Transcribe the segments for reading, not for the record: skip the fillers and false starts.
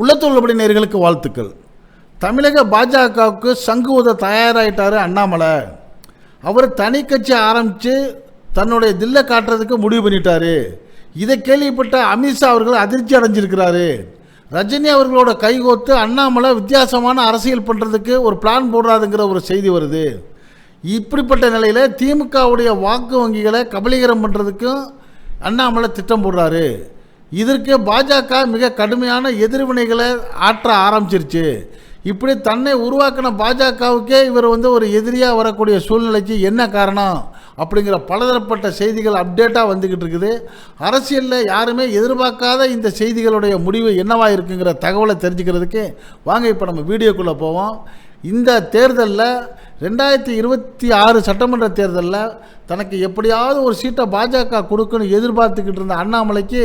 உள்ளத்துள்ளபடி நேயர்களுக்கு வாழ்த்துக்கள். தமிழக பாஜகவுக்கு சங்கு ஊத தயாராகிட்டார் அண்ணாமலை. அவர் தனி கட்சி ஆரம்பித்து தன்னுடைய தில்லை காட்டுறதுக்கு முடிவு பண்ணிட்டாரு. இதை கேள்விப்பட்ட அமித்ஷா அவர்கள் அதிர்ச்சி அடைஞ்சிருக்கிறாரு. ரஜினி அவர்களோட கைகோத்து அண்ணாமலை வித்தியாசமான அரசியல் பண்ணுறதுக்கு ஒரு பிளான் போடுறாதுங்கிற ஒரு செய்தி வருது. இப்படிப்பட்ட நிலையில் திமுகவுடைய வாக்கு வங்கிகளை கபலீகரம் பண்ணுறதுக்கும் அண்ணாமலை திட்டம் போடுறாரு. இதற்கு பாஜக மிக கடுமையான எதிர்வினைகளை ஆற்ற ஆரம்பிச்சிருச்சு. இப்படி தன்னை உருவாக்கின பாஜகவுக்கே இவர் ஒரு எதிரியாக வரக்கூடிய சூழ்நிலைக்கு என்ன காரணம் அப்படிங்கிற பலதரப்பட்ட செய்திகள் அப்டேட்டாக வந்துக்கிட்டு இருக்குது. அரசியலில் யாருமே எதிர்பார்க்காத இந்த செய்திகளுடைய முடிவு என்னவாக இருக்குங்கிற தகவலை தெரிஞ்சுக்கிறதுக்கு வாங்க இப்போ நம்ம வீடியோக்குள்ளே போவோம். இந்த தேர்தலில் 2026 சட்டமன்ற தேர்தலில் தனக்கு எப்படியாவது ஒரு சீட்டை பாஜக கொடுக்கணும் எதிர்பார்த்துக்கிட்டு இருந்த அண்ணாமலைக்கு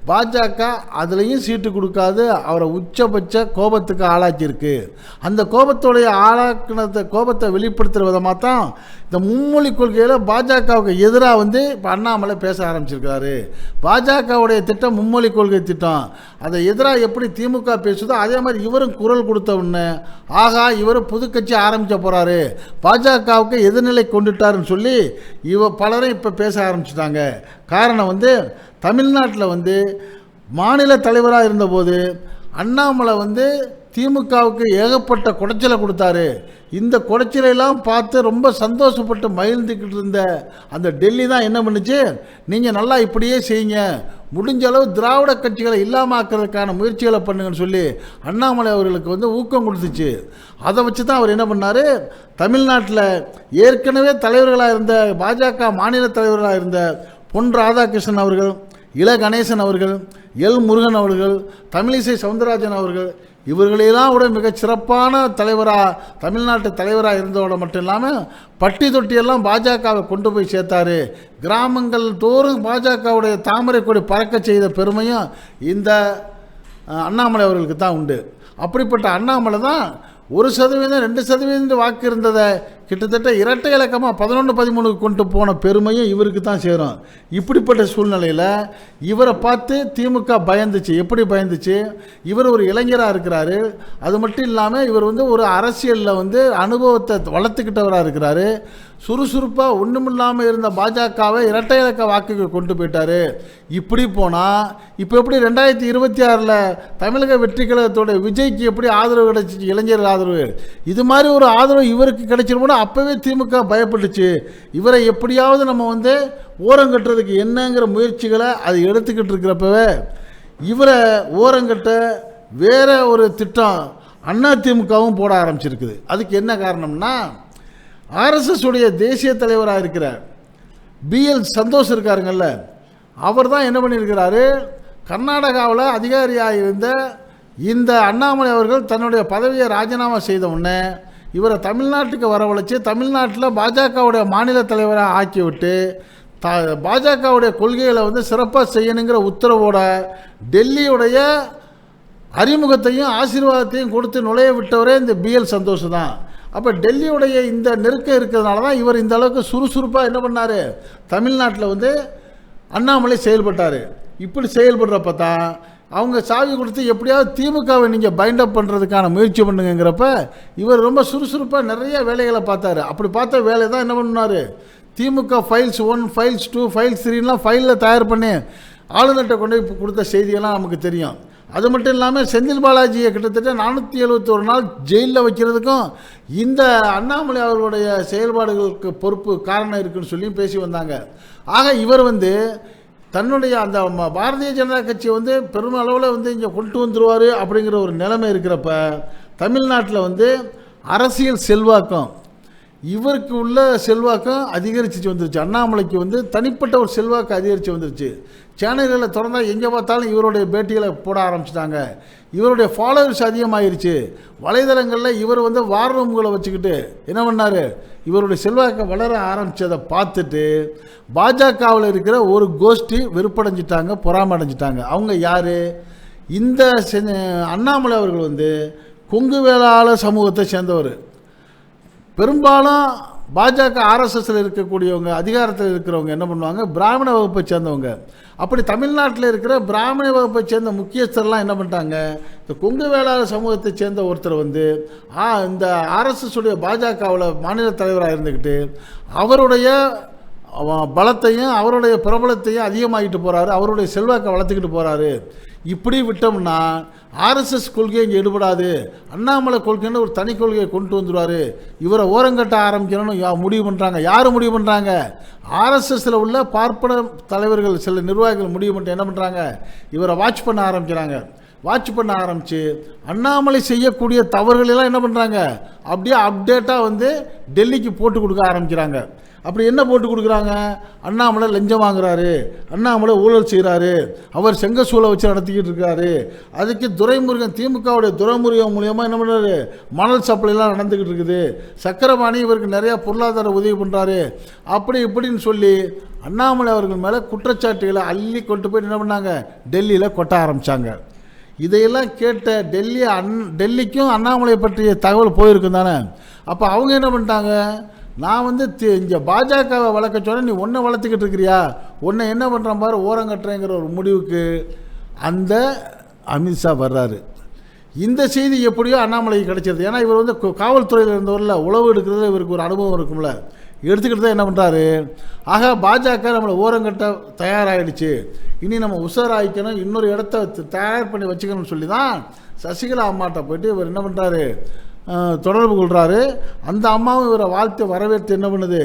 பாஜக அதுலேயும் சீட்டு கொடுக்காது அவரை உச்சபட்ச கோபத்துக்கு ஆளாக்கியிருக்கு. அந்த கோபத்தோடைய கோபத்தை வெளிப்படுத்துகிற விதமாக தான் இந்த மும்மொழி கொள்கையில் பாஜகவுக்கு எதிராக இப்போ அண்ணாமலை பேச ஆரம்பிச்சிருக்காரு. பாஜகவுடைய திட்டம் மும்மொழி கொள்கை திட்டம், அதை எதிராக எப்படி திமுக பேசுதோ அதே மாதிரி இவரும் குரல் கொடுத்த உடனே ஆகா இவரும் புது கட்சி ஆரம்பிக்க போகிறாரு, பாஜகவுக்கு எதிர்நிலை கொண்டுட்டாருன்னு சொல்லி பலரும் இப்போ பேச ஆரம்பிச்சிட்டாங்க. காரணம் தமிழ்நாட்டில் மாநில தலைவராக இருந்தபோது அண்ணாமலை திமுகவுக்கு ஏகப்பட்ட குடைச்சலை கொடுத்தாரு. இந்த குடைச்சலையெல்லாம் பார்த்து ரொம்ப சந்தோஷப்பட்டு மகிழ்ந்துக்கிட்டு இருந்த அந்த டெல்லி தான் என்ன பண்ணுச்சு, நீங்கள் நல்லா இப்படியே செய்யுங்க, முடிஞ்ச அளவு திராவிட கட்சிகளை இல்லாமக்கிறதுக்கான முயற்சிகளை பண்ணுங்கன்னு சொல்லி அண்ணாமலை அவர்களுக்கு ஊக்கம் கொடுத்துச்சு. அதை வச்சு தான் அவர் என்ன பண்ணார், தமிழ்நாட்டில் ஏற்கனவே தலைவர்களாக இருந்த பாஜக மாநில தலைவர்களாக இருந்த பொன் ராதாகிருஷ்ணன் அவர்கள், இல கணேசன் அவர்கள், எல் முருகன் அவர்கள், தமிழிசை சவுந்தரராஜன் அவர்கள் இவர்களெல்லாம் விட மிகச் சிறப்பான தலைவராக தமிழ்நாட்டு தலைவராக இருந்ததோட மட்டும் இல்லாமல் பட்டி தொட்டியெல்லாம் பாஜகவை கொண்டு போய் சேர்த்தாரு. கிராமங்கள் தோறும் பாஜகவுடைய தாமரை கொடி பறக்க செய்த பெருமையும் இந்த அண்ணாமலை அவர்களுக்கு தான் உண்டு. அப்படிப்பட்ட அண்ணாமலை தான் 1% 2% வாக்கு இருந்ததை கிட்டத்தட்ட இரட்டை இலக்கமாக 11-13 கொண்டு போன பெருமையும் இவருக்கு தான் சேரும். இப்படிப்பட்ட சூழ்நிலையில் இவரை பார்த்து திமுக பயந்துச்சு. எப்படி பயந்துச்சு, இவர் ஒரு இளைஞராக இருக்கிறாரு, அது மட்டும் இல்லாமல் இவர் ஒரு அரசியலில் அனுபவத்தை வளர்த்துக்கிட்டவராக இருக்கிறாரு. சுறுசுறுப்பாக ஒன்றுமில்லாமல் இருந்த பாஜகவை இரட்டை இலக்க வாக்குக்கு கொண்டு போயிட்டார். இப்படி போனால் இப்போ எப்படி 2026 தமிழக வெற்றி கழகத்தோட விஜய்க்கு எப்படி ஆதரவு கிடைச்சிச்சு, இளைஞர்கள் ஆதரவு, இது மாதிரி ஒரு ஆதரவு இவருக்கு கிடைச்சிருப்போனா அப்போவே திமுக பயப்பட்டுச்சு. இவரை எப்படியாவது நம்ம ஓரங்கட்டுறதுக்கு என்னங்கிற முயற்சிகளை அது எடுத்துக்கிட்டு இருக்கிறப்பவே இவரை ஓரங்கட்ட வேற ஒரு திட்டம் அதிமுகவும் போட ஆரம்பிச்சிருக்குது. அதுக்கு என்ன காரணம்னா, ஆர்எஸ்எஸ் உடைய தேசிய தலைவராக இருக்கிற பிஎல் சந்தோஷ் இருக்காருங்கள்ல, அவர் தான் என்ன பண்ணியிருக்கிறாரு, கர்நாடகாவில் அதிகாரியாக இருந்த இந்த அண்ணாமலை அவர்கள் தன்னுடைய பதவியை ராஜினாமா செய்த உடனே இவரை தமிழ்நாட்டுக்கு வரவழைச்சு தமிழ்நாட்டில் பாஜகவுடைய மாநில தலைவராக ஆக்கிவிட்டு பாஜகவுடைய கொள்கைகளை சிறப்பாக செய்யணுங்கிற உத்தரவோட டெல்லியுடைய அறிமுகத்தையும் ஆசீர்வாதத்தையும் கொடுத்து நுழைய விட்டவரே இந்த பிஎல் சந்தோஷ் தான். அப்போ டெல்லியுடைய இந்த நெருக்கம் இருக்கிறதுனால தான் இவர் இந்த அளவுக்கு சுறுசுறுப்பாக என்ன பண்ணார், தமிழ்நாட்டில் அண்ணாமலை செயல்பட்டார். இப்படி செயல்படுறப்ப தான் அவங்க சாவி கொடுத்து எப்படியாவது திமுகவை நீங்கள் பைண்ட் அப் பண்ணுறதுக்கான முயற்சி பண்ணுங்கிறப்ப இவர் ரொம்ப சுறுசுறுப்பாக நிறைய வேலைகளை பார்த்தாரு. அப்படி பார்த்த வேலை தான் என்ன பண்ணார், திமுக ஃபைல்ஸ் 1, ஃபைல்ஸ் 2, ஃபைல்ஸ் 3லாம் ஃபைலில் தயார் பண்ணி ஆளுநர்கிட்ட கொண்டு போய் கொடுத்த செய்தியெல்லாம் நமக்கு தெரியும். அது மட்டும் இல்லாமல் செந்தில் பாலாஜியை கிட்டத்தட்ட 471 நாள் ஜெயிலில் வைக்கிறதுக்கும் இந்த அண்ணாமலை அவர்களுடைய செயல்பாடுகளுக்கு பொறுப்பு காரணம் இருக்குன்னு சொல்லி பேசி வந்தாங்க. ஆக இவர் தன்னுடைய அந்த பாரதிய ஜனதா கட்சியை பெருமளவில் இங்கே கொண்டு வந்துடுவார் அப்படிங்கிற ஒரு நிலைமை இருக்கிறப்ப தமிழ்நாட்டில் அரசியல் செல்வாக்கம் இவருக்கு உள்ள செல்வாக்கம் அதிகரிச்சு வந்துருச்சு. அண்ணாமலைக்கு தனிப்பட்ட ஒரு செல்வாக்கு அதிகரித்து வந்துருச்சு. சேனல்களில் திறந்தால் எங்கே பார்த்தாலும் இவருடைய பேட்டிகளை போட ஆரம்பிச்சிட்டாங்க. இவருடைய ஃபாலோவர்ஸ் அதிகமாகிருச்சு. வலைதளங்களில் இவர் வார் ரூம்களை வச்சுக்கிட்டு என்ன பண்ணார், இவருடைய செல்வாக்கை வளர ஆரம்பித்ததை பார்த்துட்டு பாஜகவில் இருக்கிற ஒரு கோஷ்டி வெறுப்படைஞ்சிட்டாங்க, பொறாமடைஞ்சிட்டாங்க. அவங்க யார், இந்த அண்ணாமலை அவர்கள் கொங்கு வேளாளர் சமூகத்தை சேர்ந்தவர். பெரும்பாலும் பாஜக ஆர்எஸ்எஸ்ல இருக்கக்கூடியவங்க, அதிகாரத்தில் இருக்கிறவங்க என்ன பண்ணுவாங்க, பிராமண வகுப்பை சேர்ந்தவங்க. அப்படி தமிழ்நாட்டில் இருக்கிற பிராமண வகுப்பை சேர்ந்த முக்கியஸ்தர்லாம் என்ன பண்ணிட்டாங்க, இந்த கொங்கு வேளாளர் சமூகத்தை சேர்ந்த ஒருத்தர் வந்து இந்த ஆர்எஸ்எஸ் உடைய பாஜகவில் மாநில தலைவராக இருந்துக்கிட்டு அவருடைய பலத்தையும் அவருடைய பிரபலத்தையும் அதிகமாகிட்டு போகிறாரு, அவருடைய செல்வாக்கை வளர்த்துக்கிட்டு போகிறாரு. இப்படி விட்டோம்னா ஆர்எஸ்எஸ் கொள்கையை இங்கே எடுபடாது, அண்ணாமலை கொள்கைன்னு ஒரு தனி கொள்கையை கொண்டு வந்துடுவார், இவரை ஓரங்கட்ட ஆரம்பிக்கணும்னு முடிவு பண்ணுறாங்க. யார் முடிவு பண்ணுறாங்க? ஆர்எஸ்எஸில் உள்ள பார்ப்பன தலைவர்கள், சில நிர்வாகிகள் முடிவு பண்ணிட்டு என்ன பண்ணுறாங்க, இவரை வாட்ச் பண்ண ஆரம்பிக்கிறாங்க. வாட்ச் பண்ண ஆரம்பித்து அண்ணாமலை செய்யக்கூடிய தவறுகளெல்லாம் என்ன பண்ணுறாங்க, அப்படியே அப்டேட்டாக வந்து டெல்லிக்கு போட்டு கொடுக்க ஆரம்பிக்கிறாங்க. அப்படி என்ன போட்டு கொடுக்குறாங்க, அண்ணாமலை லஞ்சம் வாங்குறாரு, அண்ணாமலை ஊழல் செய்கிறாரு, அவர் செங்கசூளை வச்சு நடத்திக்கிட்டு இருக்காரு, அதுக்கு துரைமுருகன், திமுகவுடைய துரைமுருகன் மூலியமாக என்ன பண்ணுறாரு, மணல் சப்ளைலாம் நடந்துக்கிட்டு இருக்குது, சக்கரபாணி இவருக்கு நிறையா பொருளாதார உதவி பண்ணுறாரு, அப்படி இப்படின்னு சொல்லி அண்ணாமலை அவர்கள் மேலே குற்றச்சாட்டுகளை அள்ளி கொண்டு போய் என்ன பண்ணாங்க, டெல்லியில் கொட்ட ஆரம்பித்தாங்க. இதையெல்லாம் கேட்ட டெல்லிக்கும் அண்ணாமலை பற்றிய தகவல் போயிருக்கும் தானே. அப்போ அவங்க என்ன பண்ணிட்டாங்க, நான் வந்து இங்கே பாஜகவை வளர்க்க சொன்னால் நீ ஒன்றை வளர்த்துக்கிட்டு இருக்கிறியா, ஒன்றை என்ன பண்ணுறான் பாரு ஓரங்கட்டுறேங்கிற ஒரு முடிவுக்கு அந்த அமித்ஷா வர்றாரு. இந்த செய்தி எப்படியோ அண்ணாமலைக்கு கிடைச்சிருது. ஏன்னா இவர் வந்து காவல்துறையில் இருந்தவரில் உளவு எடுக்கிறதுல இவருக்கு ஒரு அனுபவம் இருக்கும்ல, எடுத்துக்கிட்டு தான் என்ன பண்ணுறாரு, ஆக பாஜக நம்மளை ஓரங்கட்ட தயாராகிடுச்சு, இனி நம்ம உஷாராயிக்கணும், இன்னொரு இடத்த தயார் பண்ணி வச்சுக்கணும்னு சொல்லி தான் சசிகலா அம்மாட்ட போயிட்டு இவர் என்ன பண்ணுறாரு, தொடர்பு கொள்கிறாரு. அந்த அம்மாவும் இவரை வாழ்த்து வரவேற்று என்ன பண்ணுது,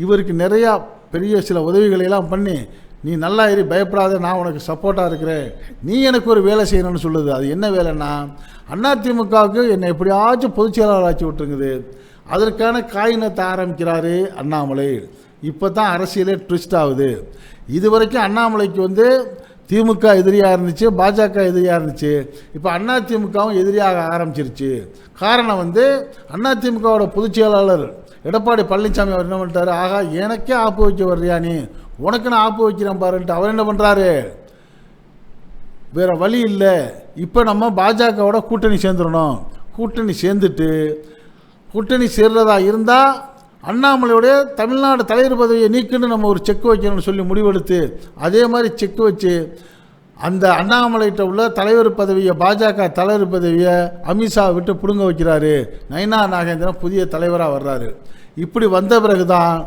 இவருக்கு நிறையா பெரிய சில உதவிகளையெல்லாம் பண்ணி நீ நல்லா ஏறி பயப்படாத, நான் உனக்கு சப்போர்ட்டாக இருக்கிறேன், நீ எனக்கு ஒரு வேலை செய்யணும்னு சொல்லுது. அது என்ன வேலைன்னா, அதிமுகவுக்கு என்னை எப்படியாச்சும் பொதுச் செயலாளர் ஆக்கி விட்டுருங்குது. அதற்கான காயினத்தை ஆரம்பிக்கிறாரு அண்ணாமலை. இப்போ தான் அரசியலே ட்விஸ்ட் ஆகுது. இது வரைக்கும் அண்ணாமலைக்கு வந்து திமுக எதிரியாக இருந்துச்சு, பாஜக எதிரியாக இருந்துச்சு, இப்போ அதிமுகவும் எதிரியாக ஆரம்பிச்சிருச்சு. காரணம் வந்து அதிமுகவோட பொதுச் செயலாளர் எடப்பாடி பழனிசாமி அவர் என்ன பண்ணிட்டாரு, ஆகா எனக்கே ஆப்பு வைக்க வர்றியா நீ, உனக்கு நான் ஆப்பு வைக்கிறேன் பாருன்ட்டு அவர் என்ன பண்ணுறாரு, வேறு வழி இல்லை, இப்போ நம்ம பாஜகவோட கூட்டணி சேர்ந்துடணும், கூட்டணி சேர்ந்துட்டு கூட்டணி சேர்றதா இருந்தால் அண்ணாமலையுடைய தமிழ்நாடு தலைவர் பதவியை நீக்குன்னு நம்ம ஒரு செக் வைக்கணும்னு சொல்லி முடிவெடுத்து அதே மாதிரி செக் வச்சு அந்த அண்ணாமலைகிட்ட உள்ள தலைவர் பதவியை, பாஜக தலைவர் பதவியை அமித்ஷா விட்டு பிடுங்க வைக்கிறாரு. நயினா நாகேந்திரன் புதிய தலைவராக வர்றாரு. இப்படி வந்த பிறகு தான்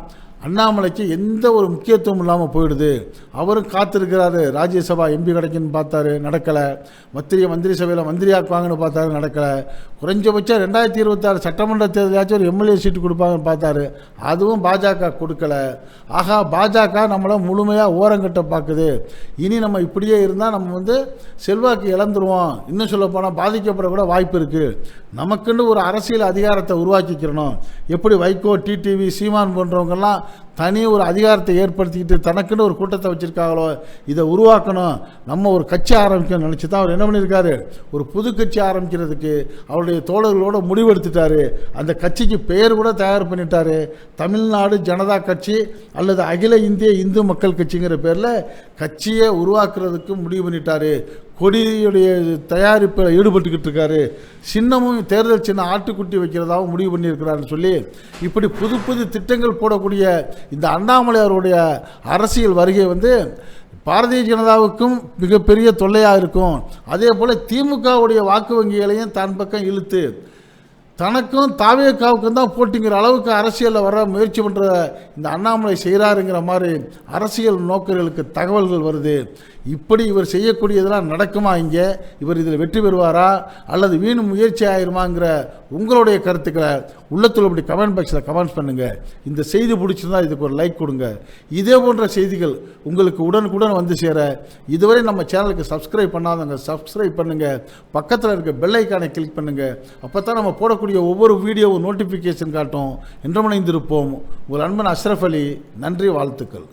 அண்ணாமலைக்கு எந்த ஒரு முக்கியத்துவம் இல்லாமல் போயிடுது. அவரும் காத்திருக்கிறாரு, ராஜ்யசபா எம்பி கிடைக்குன்னு பார்த்தாரு, நடக்கலை. மந்திரி சபையில் மந்திரியாக்குவாங்கன்னு பார்த்தாரு, நடக்கலை. குறைஞ்சபட்சம் 2026 சட்டமன்ற தேர்தலாச்சும் ஒரு எம்எல்ஏ சீட்டு கொடுப்பாங்கன்னு பார்த்தாரு, அதுவும் பாஜக கொடுக்கலை. ஆகா பாஜக நம்மளை முழுமையாக ஓரங்கட்ட பார்க்குது. இனி நம்ம இப்படியே இருந்தால் நம்ம வந்து செல்வாக்கு இழந்துருவோம், இன்னும் சொல்ல போனால் பாதிக்கப்பட கூட வாய்ப்பு இருக்குது. நமக்குன்னு ஒரு அரசியல் அதிகாரத்தை உருவாக்கிக்கிறணும். எப்படி வைகோ, டிடிவி, சீமான் போன்றவங்கெல்லாம் தனி ஒரு அதிகாரத்தை ஏற்படுத்திக்கிட்டு தனக்குன்னு ஒரு கூட்டத்தை வச்சுருக்காங்களோ, இதை உருவாக்கணும், நம்ம ஒரு கட்சி ஆரம்பிக்கணும்னு நினச்சி தான் அவர் என்ன பண்ணியிருக்காரு, ஒரு புது கட்சி ஆரம்பிக்கிறதுக்கு அவருடைய தோழர்களோட முடிவெடுத்துட்டார். அந்த கட்சிக்கு பெயர் கூட தயார் பண்ணிட்டார். தமிழ்நாடு ஜனதா கட்சி அல்லது அகில இந்திய இந்து மக்கள் கட்சிங்கிற பேரில் கட்சியை உருவாக்குறதுக்கு முடிவு பண்ணிட்டார். கொடியுடைய தயாரிப்பில் ஈடுபட்டுக்கிட்டு இருக்காரு. சின்னமும் தேர்தல் சின்ன ஆட்டுக்குட்டி வைக்கிறதாகவும் முடிவு பண்ணியிருக்கிறாருன்னு சொல்லி இப்படி புது புது திட்டங்கள் போடக்கூடிய இந்த அண்ணாமலை அவருடைய அரசியல் வருகை வந்து பாரதிய ஜனதாவுக்கும் மிகப்பெரிய தொல்லையாக இருக்கும். அதே போல் திமுகவுடைய வாக்கு வங்கிகளையும் தன் பக்கம் இழுத்து தனக்கும் தாவேக்காவுக்கும் தான் போட்டிங்கிற அளவுக்கு அரசியலில் வர முயற்சி பண்ணுற இந்த அண்ணாமலை செய்கிறாருங்கிற மாதிரி அரசியல் நோக்கர்களுக்கு தகவல்கள் வருது. இப்படி இவர் செய்யக்கூடியதெல்லாம் நடக்குமா, இங்கே இவர் இதில் வெற்றி பெறுவாரா அல்லது வீண் முயற்சி ஆயிருமாங்கிற உங்களுடைய கருத்துக்களை உள்ளத்தில் அப்படி கமெண்ட் பாக்ஸில் கமெண்ட்ஸ் பண்ணுங்கள். இந்த செய்தி பிடிச்சிருந்தா இதுக்கு ஒரு லைக் கொடுங்க. இதே போன்ற செய்திகள் உங்களுக்கு உடனுக்குடன் வந்து சேர இதுவரை நம்ம சேனலுக்கு சப்ஸ்கிரைப் பண்ணாதவங்க சப்ஸ்கிரைப் பண்ணுங்கள், பக்கத்தில் இருக்க பெல் ஐக்கானை கிளிக் பண்ணுங்கள். அப்போ தான் நம்ம போடக்கூடிய ஒவ்வொரு வீடியோவும் நோட்டிஃபிகேஷன் காட்டும். என்றும் இணைந்திருப்போம். உங்கள் அன்பன் அஷ்ரஃப் அலி. நன்றி, வாழ்த்துக்கள்.